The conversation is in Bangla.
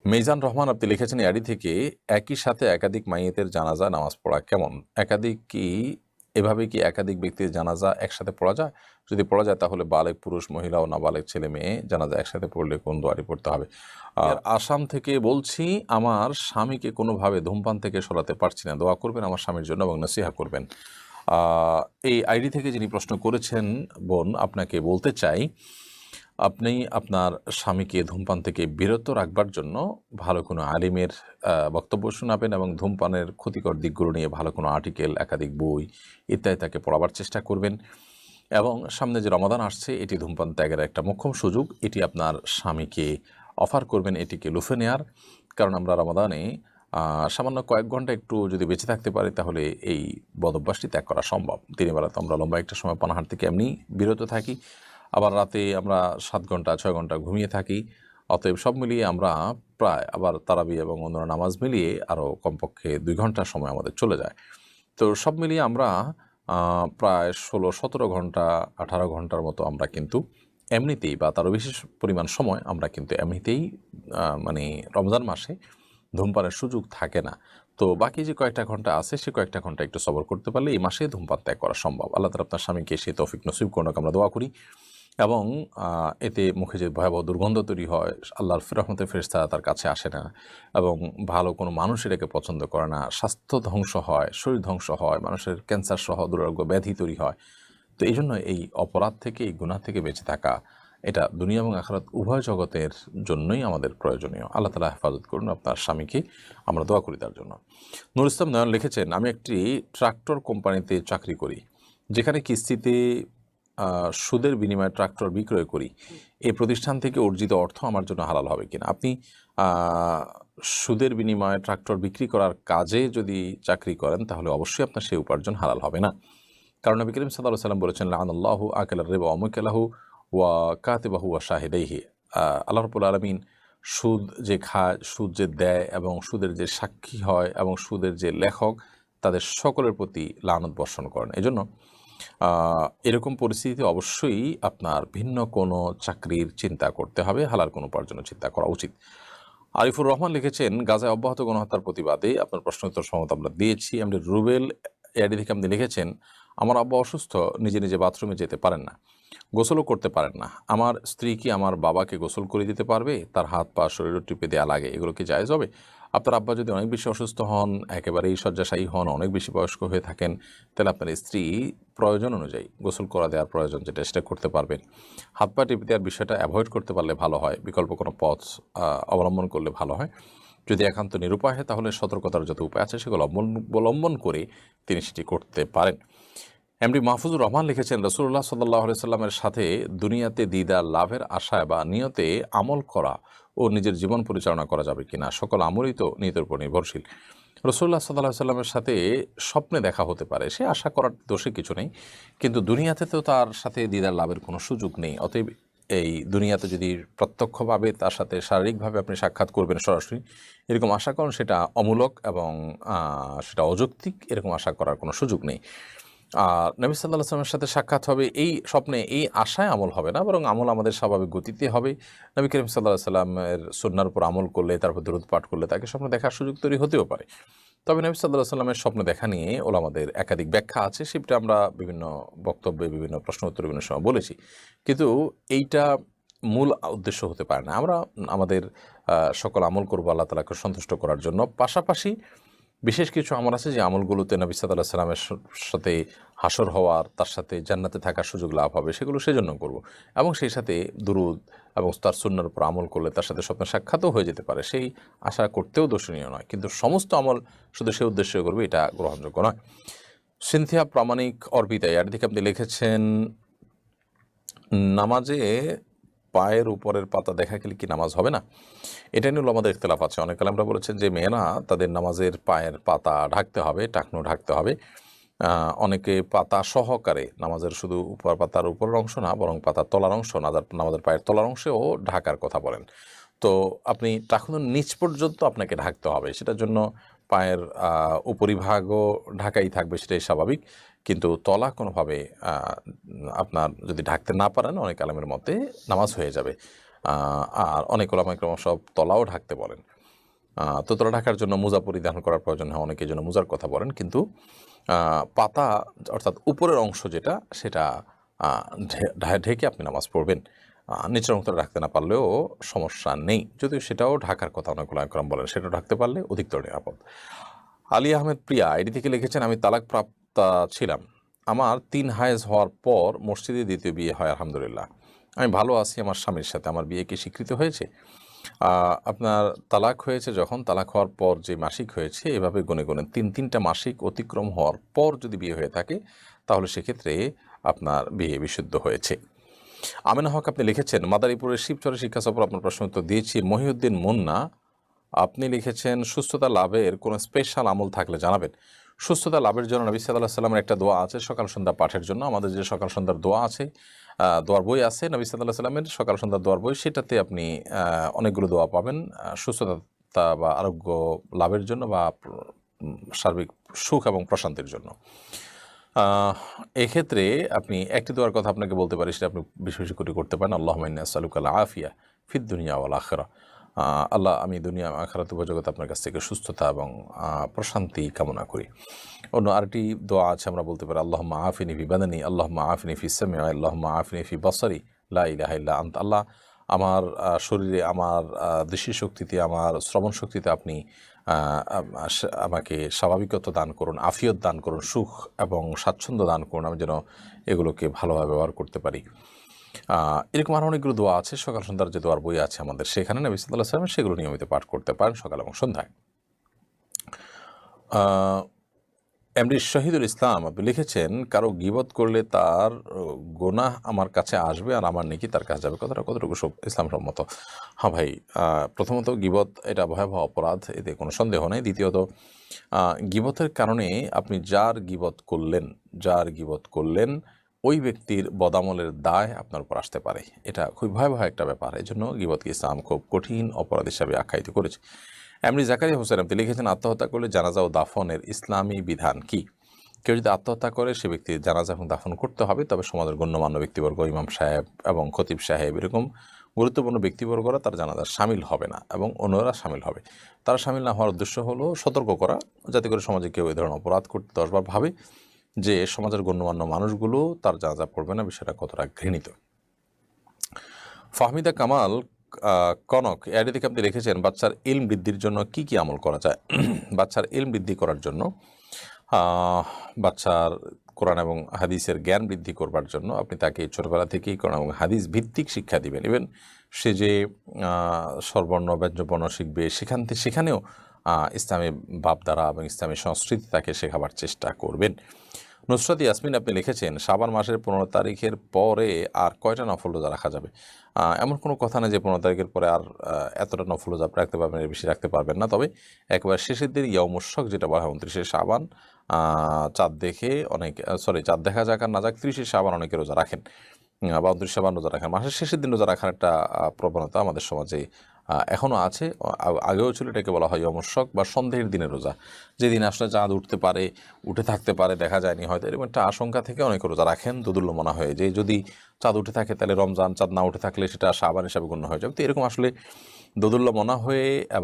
মিজান রহমান আপনি লিখেছেন এআডি থেকে, একই সাথে একাধিক মাইয়েতের জানাজা নামাজ পড়া কেমন? এভাবে কি একাধিক ব্যক্তির জানাজা একসাথে পড়া যায়? যদি পড়া যায় তাহলে বালেগ পুরুষ, মহিলা ও নাবালেগ ছেলে মেয়ে জানাজা একসাথে পড়লে কোন দোয়াটি পড়তে হবে? আসাম থেকে বলছি, আমার স্বামীকে কোনোভাবে ধূমপান থেকে সরাতে পারছি না, দোয়া করবেন আমার স্বামীর জন্য এবং নসিহা করবেন। এই আইডি থেকে যিনি প্রশ্ন করেছেন বোন, আপনাকে বলতে চাই, আপনি আপনার স্বামীকে ধূমপান থেকে বিরত রাখবার জন্য ভালো কোনো আলিমের বক্তব্য শোনাবেন এবং ধূমপানের ক্ষতিকর দিকগুলো নিয়ে ভালো কোনো আর্টিকেল, একাধিক বই ইত্যাদি তাকে পড়াবার চেষ্টা করবেন। এবং সামনে যে রমাদান আসছে, এটি ধূমপান ত্যাগের একটা মোক্ষম সুযোগ, এটি আপনার স্বামীকে অফার করবেন এটিকে লুফে নেয়ার। কারণ আমরা রমাদানে সামান্য কয়েক ঘন্টা একটু যদি বেঁচে থাকতে পারি তাহলে এই বদভ্যাসটি ত্যাগ করা সম্ভব। দিনের বেলা তো আমরা লম্বা একটা সময় পানাহার থেকে এমনি বিরত থাকি, আবার রাতে আমরা 7 ঘন্টা 6 ঘন্টা ঘুমিয়ে থাকি। অতএব সব মিলিয়ে আমরা প্রায় আবার তারাবি এবং অন্যান্য নামাজ মিলিয়ে আরও কমপক্ষে 2 ঘন্টা সময় আমাদের চলে যায়। তো সব মিলিয়ে আমরা প্রায় 16-17 ঘন্টা 18 ঘন্টার মতো আমরা কিন্তু এমনিতেই, বা তারও বিশেষ পরিমাণ সময় আমরা কিন্তু এমনিতেই মানে রমজান মাসে ধূমপানের সুযোগ থাকে না। তো বাকি যে কয়েকটা ঘন্টা আছে, সে কয়েকটা ঘন্টা একটু সবর করতে পারলে এই মাসে ধূমপান ত্যাগ করা সম্ভব। আল্লাহ তাআলা আপনার স্বামীকে সেই তৌফিক নসিব করুন, আমরা দোয়া করি। এবং এতে মুখে যে ভয়াবহ দুর্গন্ধ তৈরি হয়, আল্লাহর রহমতের ফেরেশতা তার কাছে আসে না, এবং ভালো কোনো মানুষ এটাকে পছন্দ করে না। স্বাস্থ্য ধ্বংস হয়, শরীর ধ্বংস হয়, মানুষের ক্যান্সার সহ দুরারোগ্য ব্যাধি তৈরি হয়। তো এই জন্য এই অপরাধ থেকে, এই গুনাহ থেকে বেঁচে থাকা, এটা দুনিয়া এবং আখিরাত উভয় জগতের জন্যই আমাদের প্রয়োজনীয়। আল্লাহ তাআলা হেফাজত করুন আপনার স্বামীকে, আমরা দোয়া করি তার জন্য। নুর ইসলাম নয়ন লিখেছেন, আমি একটি ট্রাক্টর কোম্পানিতে চাকরি করি, যেখানে কিস্তিতে সুদের বিনিময়ে ট্রাক্টর বিক্রয় করি। এই প্রতিষ্ঠান থেকে অর্জিত অর্থ আমার জন্য হালাল হবে কিনা? আপনি সুদের বিনিময়ে ট্রাক্টর বিক্রি করার কাজে যদি চাকরি করেন তাহলে অবশ্যই আপনার সেই উপার্জন হালাল হবে না। কারণ নবী করিম সাল্লাল্লাহু আলাইহি ওয়াসাল্লাম বলেছেন, লাআনাল্লাহু আকিলার রিবা ওয়া মুকিলাহু ওয়া কাতিবাহু ওয়া শাহিদাইহি। আল্লাহ রাব্বুল আলামিন সুদ যে খায়, সুদ যে দেয়, এবং সুদের যে সাক্ষী হয়, এবং সুদের যে লেখক, তাদের সকলের প্রতি লানত বর্ষণ করেন। এজন্য এরকম পরিস্থিতিতে অবশ্যই আপনার ভিন্ন কোনো চাকরির চিন্তা করতে হবে, হালাল কোনো উপার্জনের চিন্তা করা উচিত। আরিফুর রহমান লিখেছেন, গাজায় অব্যাহত গণহত্যার প্রতিবাদে আপনার প্রশ্ন উত্তর সম্মত আমরা দিয়েছি। এমনি রুবেল এডি থেকে আপনি লিখেছেন, আমার আব্বা অসুস্থ, নিজে নিজে বাথরুমে যেতে পারেন না, গোসলও করতে পারেন না। আমার স্ত্রী কি আমার বাবাকে গোসল করে দিতে পারবে? তার হাত পা শরীরও টিপে দেওয়া লাগে, এগুলো কি জায়েজ হবে? আপনার আব্বা যদি অনেক বেশি অসুস্থ হন, একেবারেই শয্যাশায়ী হন, অনেক বেশি বয়স্ক হয়ে থাকেন, তাহলে আপনার স্ত্রী প্রয়োজন অনুযায়ী গোসল করা দেওয়ার প্রয়োজন যেটা, সেটা করতে পারবেন। হাত পা টিপে দেওয়ার বিষয়টা অ্যাভয়েড করতে পারলে ভালো হয়, বিকল্প কোনো পথ অবলম্বন করলে ভালো হয়। যদি একান্ত নিরুপায় হয় তাহলে সতর্কতার যত উপায় আছে সেগুলো অবলম্বন করে তিনি সেটি করতে পারেন। এমডি মাহফুজুর রহমান লিখেছেন, রাসূলুল্লাহ সাল্লাল্লাহু আলাইহি সাল্লামের সাথে দুনিয়াতে দিদার লাভের আশায় বা নিয়তে আমল করা ও নিজের জীবন পরিচালনা করা যাবে কিনা? সকল আমলই তো নিয়তের উপর নির্ভরশীল। রাসূলুল্লাহ সাল্লাল্লাহু আলাইহি সাল্লামের সাথে স্বপ্নে দেখা হতে পারে, সে আশা করার দোষে কিছু নেই, কিন্তু দুনিয়াতে তো তার সাথে দিদার লাভের কোনো সুযোগ নেই। অতএব এই দুনিয়াতে যদি প্রত্যক্ষভাবে তার সাথে শারীরিকভাবে আপনি সাক্ষাৎ করবেন সরাসরি, এরকম আশা করেন, সেটা অমূলক এবং সেটা অযৌক্তিক। এরকম আশা করার কোনো সুযোগ নেই। আর নবী সাল্লাল্লাহু আলাইহি ওয়াসাল্লামের সাথে সাক্ষাৎ হবে এই স্বপ্নে, এই আশায় আমল হবে না, বরং আমল আমাদের স্বাভাবিক গতিতে হবে। নবী করিম সাল্লাল্লাহু আলাইহি ওয়াসাল্লামের সুন্নাহর উপর আমল করলে, তারপর দরুদ পাঠ করলে তাকে স্বপ্নে দেখার সুযোগ তৈরি হতেও পারে। তবে নবী সাল্লাল্লাহু আলাইহি ওয়াসাল্লামের স্বপ্ন দেখা নিয়ে ওলামাদের একাধিক ব্যাখ্যা আছে, সেটা আমরা বিভিন্ন বক্তব্যে, বিভিন্ন প্রশ্ন উত্তরে বিভিন্ন সময় বলেছি। কিন্তু এইটা মূল উদ্দেশ্য হতে পারে না। আমরা আমাদের সকল আমল করবো আল্লাহ তাআলাকে সন্তুষ্ট করার জন্য। পাশাপাশি বিশেষ কিছু আমল আছে যে আমলগুলোতে নবী সাল্লাল্লাহু আলাইহি সাল্লামের সাথে হাসর হওয়ার, তার সাথে জান্নাতে থাকার সুযোগ লাভ হবে, সেগুলো সেজন্য করব। এবং সেই সাথে দুরুদ এবং তার সুন্নাহর উপর আমল করলে তার সাথে স্বপ্ন সাক্ষাৎও হয়ে যেতে পারে, সেই আশা করতেও দোষণীয় নয়। কিন্তু সমস্ত আমল শুধু সে উদ্দেশ্যে করবে, এটা গ্রহণযোগ্য নয়। সিনথিয়া প্রামাণিক অর্পিতা এর দিকে আপনি লিখেছেন, নামাজে পায়ের উপরের পাতা দেখা গেলে কি নামাজ হবে না? এটা নিয়ে আমাদের ইখতিলাফ আছে। অনেক আলেমরা বলেছেন যে মেয়েরা তাদের নামাজের পায়ের পাতা ঢাকতে হবে, টাকনু ঢাকতে হবে। অনেকে পাতা সহকারে নামাজের শুধু উপর পাতার উপরের অংশ না, বরং পাতার তলার অংশ, নামাজের পায়ের তলার অংশেও ঢাকার কথা বলেন। তো আপনি টাকনুর নিচ পর্যন্ত আপনাকে ঢাকতে হবে, সেটার জন্য পায়ের উপরিভাগও ঢাকাই থাকবে, সেটাই স্বাভাবিক। কিন্তু তলা কোনোভাবে আপনার যদি ঢাকতে না পারেন, অনেক আলেমের মতে নামাজ হয়ে যাবে। আর অনেক ওলামা ইকরাম সব তলাও ঢাকতে বলেন। তো তলা ঢাকার জন্য মোজা পরিধান করার প্রয়োজন হয়, অনেকের জন্য মোজার কথা বলেন, কিন্তু পাতা অর্থাৎ উপরের অংশ যেটা সেটা ঢেকে আপনি নামাজ পড়বেন। নিচের অংশটা ঢাকতে না পারলেও সমস্যা নেই, যদিও সেটাও ঢাকার কথা অনেক ওলামা ইকরাম বলেন, সেটা ঢাকতে পারলে অধিকতর নিরাপদ। আলী আহমেদ প্রিয়া এটি থেকে লিখেছেন, আমি তালাক প্রাপ্তা ছিলাম, আমার 3 হায়েজ হওয়ার পর মসজিদে দ্বিতীয় বিয়ে হয়, আলহামদুলিল্লাহ। আমি ভালো আছি আমার স্বামীর সাথে, আমার বিয়ে কি স্বীকৃত হয়েছে? আপনার তালাক হয়েছে যখন, তালাক হওয়ার পর যে মাসিক হয়েছে, এভাবে গুনে গুনে 3টা মাসিক অতিক্রম হওয়ার পর যদি বিয়ে হয়ে থাকে, তাহলে সেক্ষেত্রে আপনার বিয়ে বিশুদ্ধ হয়েছে। আমিনা হক আপনি লিখেছেন, মাদারীপুরের শিবচরে শিক্ষা সফর, আপনার প্রশ্ন উত্তর দিয়েছি। মহিউদ্দিন মুন্না আপনি লিখেছেন, সুস্থতা লাভের কোনো স্পেশাল আমল থাকলে জানাবেন। সুস্থতা লাভের জন্য নবী সাল্লাল্লাহু আলাইহি ওয়াসাল্লামের একটা দোয়া আছে সকাল সন্ধ্যা পাঠের জন্য। আমাদের যে সকাল সন্ধ্যার দোয়া আছে, দোয়ার বই আছে নবী সাল্লাল্লাহু আলাইহি ওয়াসাল্লামের সকাল সন্ধ্যার দোয়ার বই, সেটাতে আপনি অনেকগুলো দোয়া পাবেন সুস্থতা বা আরোগ্য লাভের জন্য বা সার্বিক সুখ এবং প্রশান্তির জন্য। এক্ষেত্রে আপনি একটি দোয়ার কথা আপনাকে বলতে পারি, সেটা আপনি বেশি বেশি করে করতে পারেন। আল্লাহুম্মা ইন্নী আসআলুকাল আফিয়া ফিদ দুনিয়া ওয়াল আখিরাহ। আল্লাহ, আমি দুনিয়া আখিরাত উভয় জগতে আপনার কাছ থেকে সুস্থতা এবং প্রশান্তি কামনা করি। অন্য আরেকটি দোয়া আছে, আমরা বলতে পারি আল্লাহুম্মা আফিনি ফি বাদানি, আল্লাহুম্মা আফিনি ফি সামঈ, আল্লাহুম্মা আফিনি ফি বাসারি, লা ইলাহা ইল্লা আনতা। আল্লাহ, আমার শরীরে, আমার দৃষ্টিশক্তিতে, আমার শ্রবণ শক্তিতে আপনি আমাকে স্বাভাবিকত্ব দান করুন, আফিয়ত দান করুন, সুখ এবং স্বাচ্ছন্দ্য দান করুন, আমি যেন এগুলোকে ভালোভাবে ব্যবহার করতে পারি। এরকম আরও অনেকগুলো দোয়া আছে, সকাল সন্ধ্যার যে দোয়ার বই আছে আমাদের, সেখানে নবী সাল্লাল্লাহু আলাইহি ওয়াসাল্লাম সেগুলো নিয়মিত পাঠ করতে পারেন সকাল এবং সন্ধ্যায়। এমডি শহীদুল ইসলাম আপনি লিখেছেন, কারো গীবত করলে তার গুনাহ আমার কাছে আসবে আর আমার নেকি তার কাছে যাবে, কথাটা কতটুকু ইসলাম সম্মত? হ্যাঁ ভাই, প্রথমত গীবত এটা ভয়াবহ অপরাধ, এতে কোনো সন্দেহ নেই। দ্বিতীয়ত গীবতের কারণে আপনি যার গীবত করলেন ওই ব্যক্তির বদামলের দায় আপনার উপর আসতে পারে, এটা খুব ভয়াবহ একটা ব্যাপার। এই জন্য গীবতকে ইসলাম খুব কঠিন অপরাধ হিসাবে আখ্যায়িত করেছে। এমনি জাকারিয়া হোসেন আপনি লিখেছেন, আত্মহত্যা করলে জানাজা ও দাফনের ইসলামী বিধান কি? কেউ যদি আত্মহত্যা করে, সে ব্যক্তির জানাজা এবং দাফন করতে হবে, তবে সমাজের গণ্যমান্য ব্যক্তিবর্গ, ইমাম সাহেব এবং খতিব সাহেব, এরকম গুরুত্বপূর্ণ ব্যক্তিবর্গরা তার জানাজার সামিল হবে না এবং অন্যরা সামিল হবে। তারা সামিল না হওয়ার উদ্দেশ্য হলো সতর্ক করা, যাতে করে সমাজে কেউ এই ধরনের অপরাধ করতে 10বার ভাবে যে সমাজের গণ্যমান্য মানুষগুলো তার জানাজা পড়বে না, বিষয়টা কতটা ঘৃণিত। ফাহমিদা কামাল কনক এর দিকে আপনি রেখেছেন, বাচ্চার ইলম বৃদ্ধির জন্য কি কি আমল করা যায়? বাচ্চার ইলম বৃদ্ধি করার জন্য, বাচ্চার কোরআন এবং হাদিসের জ্ঞান বৃদ্ধি করবার জন্য আপনি তাকে ছোটবেলা থেকেই কোরআন এবং হাদিস ভিত্তিক শিক্ষা দিবেন। ইভেন সে যে স্বরবর্ণ ব্যঞ্জনবর্ণ শিখবে, সেখানেও ইসলামী ভাবধারা এবং ইসলামী সংস্কৃতি তাকে শেখাবার চেষ্টা করবেন। নুসরাত ইয়াসমিন আপনি লিখেছেন, শাবান মাসের 15 তারিখের পরে আর কয়টা নফল রোজা রাখা যাবে? এমন কোনো কথা নেই যে 15 তারিখের পরে আর এতটা নফল রোজা রাখতে পারবেন, এর বেশি রাখতে পারবেন না। তবে একেবারে শেষের দিন ইয়াউমুশ শক যেটা বলা হয় 29শে শাবান, চাঁদ দেখে চাঁদ দেখা যাক আর না যাক 30শে শাবান অনেকে রোজা রাখেন বা 29 শাবান রোজা রাখেন। মাসের শেষের দিন রোজা রাখার একটা প্রবণতা আমাদের সমাজে এখনও আছে, আগেও ছিল। এটাকে বলা হয় ইয়াউমুশ শক বা সন্দেহের দিনের রোজা, যেদিন আসলে চাঁদ উঠে থাকতে পারে, দেখা যায়নি হয়তো, এরকম একটা আশঙ্কা থেকে অনেকে রোজা রাখেন দোদুল্যমনা হয়ে, যে যদি চাঁদ উঠে থাকে তাহলে রমজান, চাঁদ না উঠে থাকলে সেটা শাবান হিসাবে গণ্য হয়ে যাবে। তো এরকম আসলে দোদুল্যমনা হয়ে এবং